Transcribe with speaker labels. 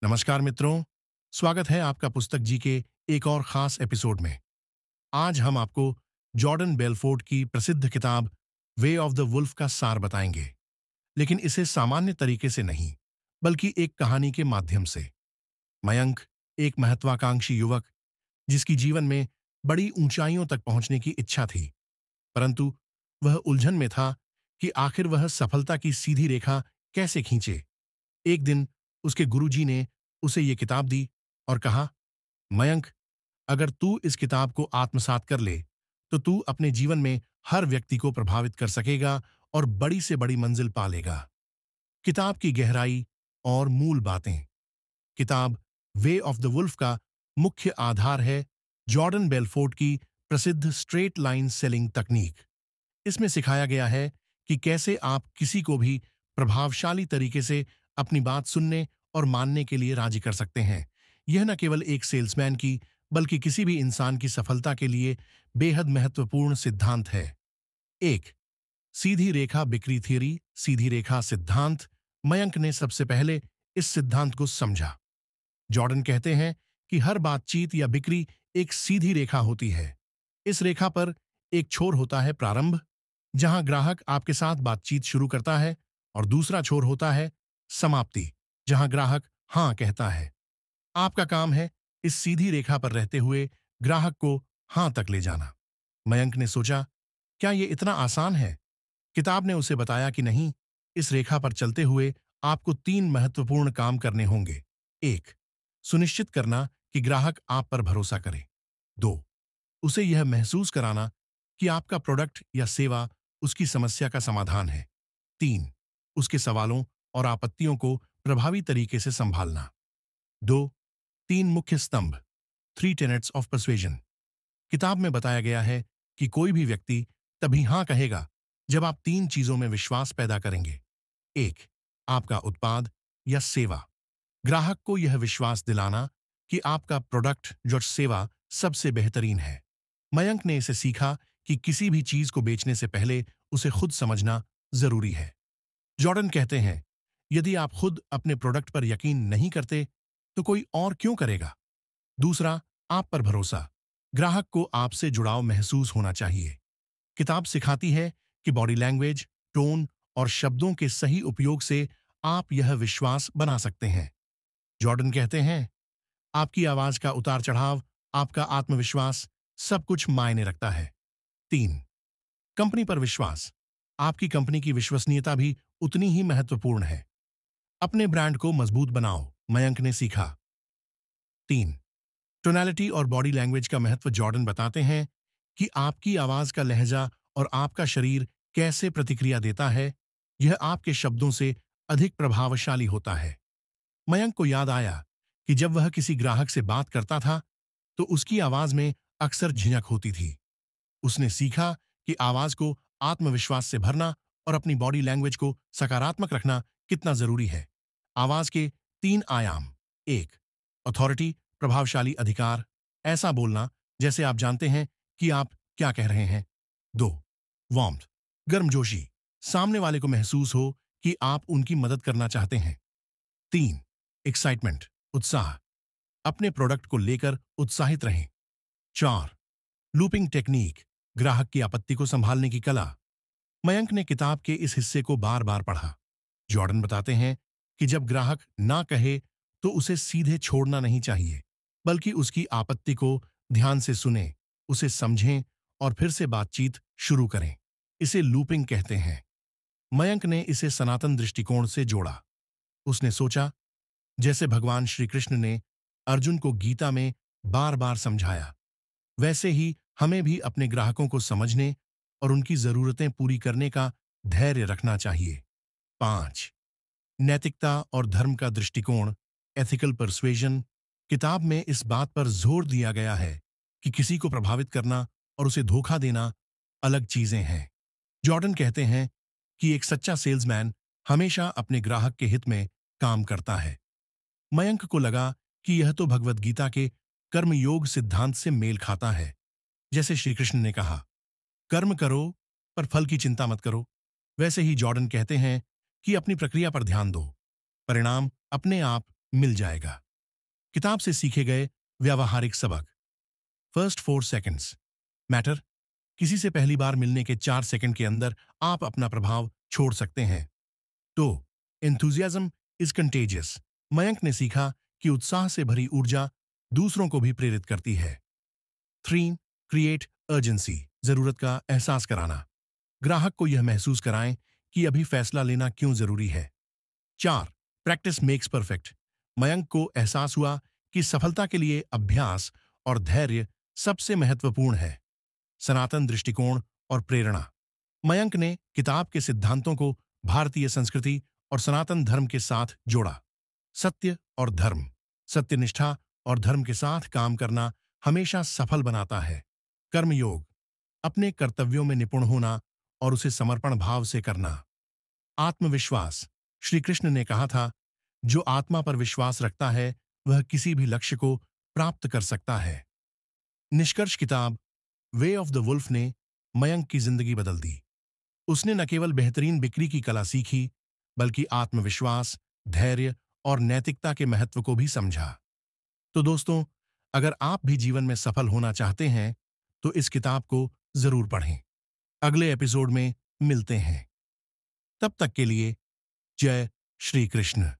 Speaker 1: नमस्कार मित्रों, स्वागत है आपका पुस्तक जी के एक और खास एपिसोड में। आज हम आपको जॉर्डन बेलफोर्ड की प्रसिद्ध किताब वे ऑफ द वुल्फ का सार बताएंगे, लेकिन इसे सामान्य तरीके से नहीं, बल्कि एक कहानी के माध्यम से। मयंक एक महत्वाकांक्षी युवक, जिसकी जीवन में बड़ी ऊंचाइयों तक पहुंचने की इच्छा थी, परंतु वह उलझन में था कि आखिर वह सफलता की सीधी रेखा कैसे खींचे। एक दिन उसके गुरुजी ने उसे ये किताब दी और कहा, मयंक, अगर तू इस किताब को आत्मसात कर ले तो तू अपने जीवन में हर व्यक्ति को प्रभावित कर सकेगा और बड़ी से बड़ी मंजिल पा लेगा। किताब की गहराई और मूल बातें। किताब वे ऑफ द वुल्फ का मुख्य आधार है जॉर्डन बेलफोर्ड की प्रसिद्ध स्ट्रेट लाइन सेलिंग तकनीक। इसमें सिखाया गया है कि कैसे आप किसी को भी प्रभावशाली तरीके से अपनी बात सुनने और मानने के लिए राजी कर सकते हैं। यह न केवल एक सेल्समैन की, बल्कि किसी भी इंसान की सफलता के लिए बेहद महत्वपूर्ण सिद्धांत है। एक, सीधी रेखा बिक्री थियरी, सीधी रेखा सिद्धांत। मयंक ने सबसे पहले इस सिद्धांत को समझा। जॉर्डन कहते हैं कि हर बातचीत या बिक्री एक सीधी रेखा होती है। इस रेखा पर एक छोर होता है प्रारंभ, जहां ग्राहक आपके साथ बातचीत शुरू करता है, और दूसरा छोर होता है समाप्ति, जहां ग्राहक हां कहता है। आपका काम है इस सीधी रेखा पर रहते हुए ग्राहक को हां तक ले जाना। मयंक ने सोचा, क्या यह इतना आसान है? किताब ने उसे बताया कि नहीं, इस रेखा पर चलते हुए आपको 3 महत्वपूर्ण काम करने होंगे। 1, सुनिश्चित करना कि ग्राहक आप पर भरोसा करे। 2, उसे यह महसूस कराना कि आपका प्रोडक्ट या सेवा उसकी समस्या का समाधान है। 3, उसके सवालों और आपत्तियों को प्रभावी तरीके से संभालना। 2, 3 मुख्य स्तंभ, 3 टेनेट्स ऑफ परsuasion। किताब में बताया गया है कि कोई भी व्यक्ति तभी हां कहेगा जब आप 3 चीजों में विश्वास पैदा करेंगे। 1, आपका उत्पाद या सेवा। ग्राहक को यह विश्वास दिलाना कि आपका प्रोडक्ट जो सेवा सबसे बेहतरीन है। मयंक ने इसे सीखा कि किसी भी चीज को बेचने से पहले उसे खुद समझना जरूरी है। जॉर्डन कहते हैं, यदि आप खुद अपने प्रोडक्ट पर यकीन नहीं करते तो कोई और क्यों करेगा। दूसरा, आप पर भरोसा। ग्राहक को आपसे जुड़ाव महसूस होना चाहिए। किताब सिखाती है कि बॉडी लैंग्वेज, टोन और शब्दों के सही उपयोग से आप यह विश्वास बना सकते हैं। जॉर्डन कहते हैं, आपकी आवाज का उतार चढ़ाव, आपका आत्मविश्वास, सब कुछ मायने रखता है। 3, कंपनी पर विश्वास। आपकी कंपनी की विश्वसनीयता भी उतनी ही महत्वपूर्ण है। अपने ब्रांड को मजबूत बनाओ, मयंक ने सीखा। 3, टोनैलिटी और बॉडी लैंग्वेज का महत्व। जॉर्डन बताते हैं कि आपकी आवाज का लहजा और आपका शरीर कैसे प्रतिक्रिया देता है, यह आपके शब्दों से अधिक प्रभावशाली होता है। मयंक को याद आया कि जब वह किसी ग्राहक से बात करता था तो उसकी आवाज में अक्सर झिझक होती थी। उसने सीखा कि आवाज को आत्मविश्वास से भरना और अपनी बॉडी लैंग्वेज को सकारात्मक रखना कितना जरूरी है। आवाज के 3 आयाम। 1, अथॉरिटी, प्रभावशाली अधिकार, ऐसा बोलना जैसे आप जानते हैं कि आप क्या कह रहे हैं। 2, वार्मथ, गर्मजोशी, सामने वाले को महसूस हो कि आप उनकी मदद करना चाहते हैं। 3, एक्साइटमेंट, उत्साह, अपने प्रोडक्ट को लेकर उत्साहित रहें। 4, लूपिंग टेक्निक, ग्राहक की आपत्ति को संभालने की कला। मयंक ने किताब के इस हिस्से को बार बार पढ़ा। जॉर्डन बताते हैं कि जब ग्राहक ना कहे तो उसे सीधे छोड़ना नहीं चाहिए, बल्कि उसकी आपत्ति को ध्यान से सुने, उसे समझें और फिर से बातचीत शुरू करें। इसे लूपिंग कहते हैं। मयंक ने इसे सनातन दृष्टिकोण से जोड़ा। उसने सोचा, जैसे भगवान श्री कृष्ण ने अर्जुन को गीता में बार बार समझाया, वैसे ही हमें भी अपने ग्राहकों को समझने और उनकी जरूरतें पूरी करने का धैर्य रखना चाहिए। 5, नैतिकता और धर्म का दृष्टिकोण, एथिकल परsuasion। किताब में इस बात पर जोर दिया गया है कि किसी को प्रभावित करना और उसे धोखा देना अलग चीजें हैं। जॉर्डन कहते हैं कि एक सच्चा सेल्समैन हमेशा अपने ग्राहक के हित में काम करता है। मयंक को लगा कि यह तो भगवत गीता के कर्मयोग सिद्धांत से मेल खाता है। जैसे श्री कृष्ण ने कहा, कर्म करो पर फल की चिंता मत करो, वैसे ही जॉर्डन कहते हैं कि अपनी प्रक्रिया पर ध्यान दो, परिणाम अपने आप मिल जाएगा। किताब से सीखे गए व्यावहारिक सबक। First 4 seconds matter. किसी से पहली बार मिलने के 4 सेकंड के अंदर आप अपना प्रभाव छोड़ सकते हैं। तो एंथुजियाज्म इज कंटेजियस। मयंक ने सीखा कि उत्साह से भरी ऊर्जा दूसरों को भी प्रेरित करती है। 3 क्रिएट अर्जेंसी। जरूरत का एहसास कराना। ग्राहक को यह महसूस कराएं कि अभी फैसला लेना क्यों जरूरी है। 4 प्रैक्टिस मेक्स परफेक्ट। मयंक को एहसास हुआ कि सफलता के लिए अभ्यास और धैर्य सबसे महत्वपूर्ण है। सनातन दृष्टिकोण और प्रेरणा। मयंक ने किताब के सिद्धांतों को भारतीय संस्कृति और सनातन धर्म के साथ जोड़ा। सत्य और धर्म। सत्यनिष्ठा और धर्म के साथ काम करना हमेशा सफल बनाता है। कर्मयोग। अपने कर्तव्यों में निपुण होना और उसे समर्पण भाव से करना। आत्मविश्वास। श्री कृष्ण ने कहा था, जो आत्मा पर विश्वास रखता है वह किसी भी लक्ष्य को प्राप्त कर सकता है। निष्कर्ष। किताब वे ऑफ द वुल्फ ने मयंक की जिंदगी बदल दी। उसने न केवल बेहतरीन बिक्री की कला सीखी, बल्कि आत्मविश्वास, धैर्य और नैतिकता के महत्व को भी समझा। तो दोस्तों, अगर आप भी जीवन में सफल होना चाहते हैं तो इस किताब को जरूर पढ़ें। अगले एपिसोड में मिलते हैं। तब तक के लिए जय श्री कृष्ण।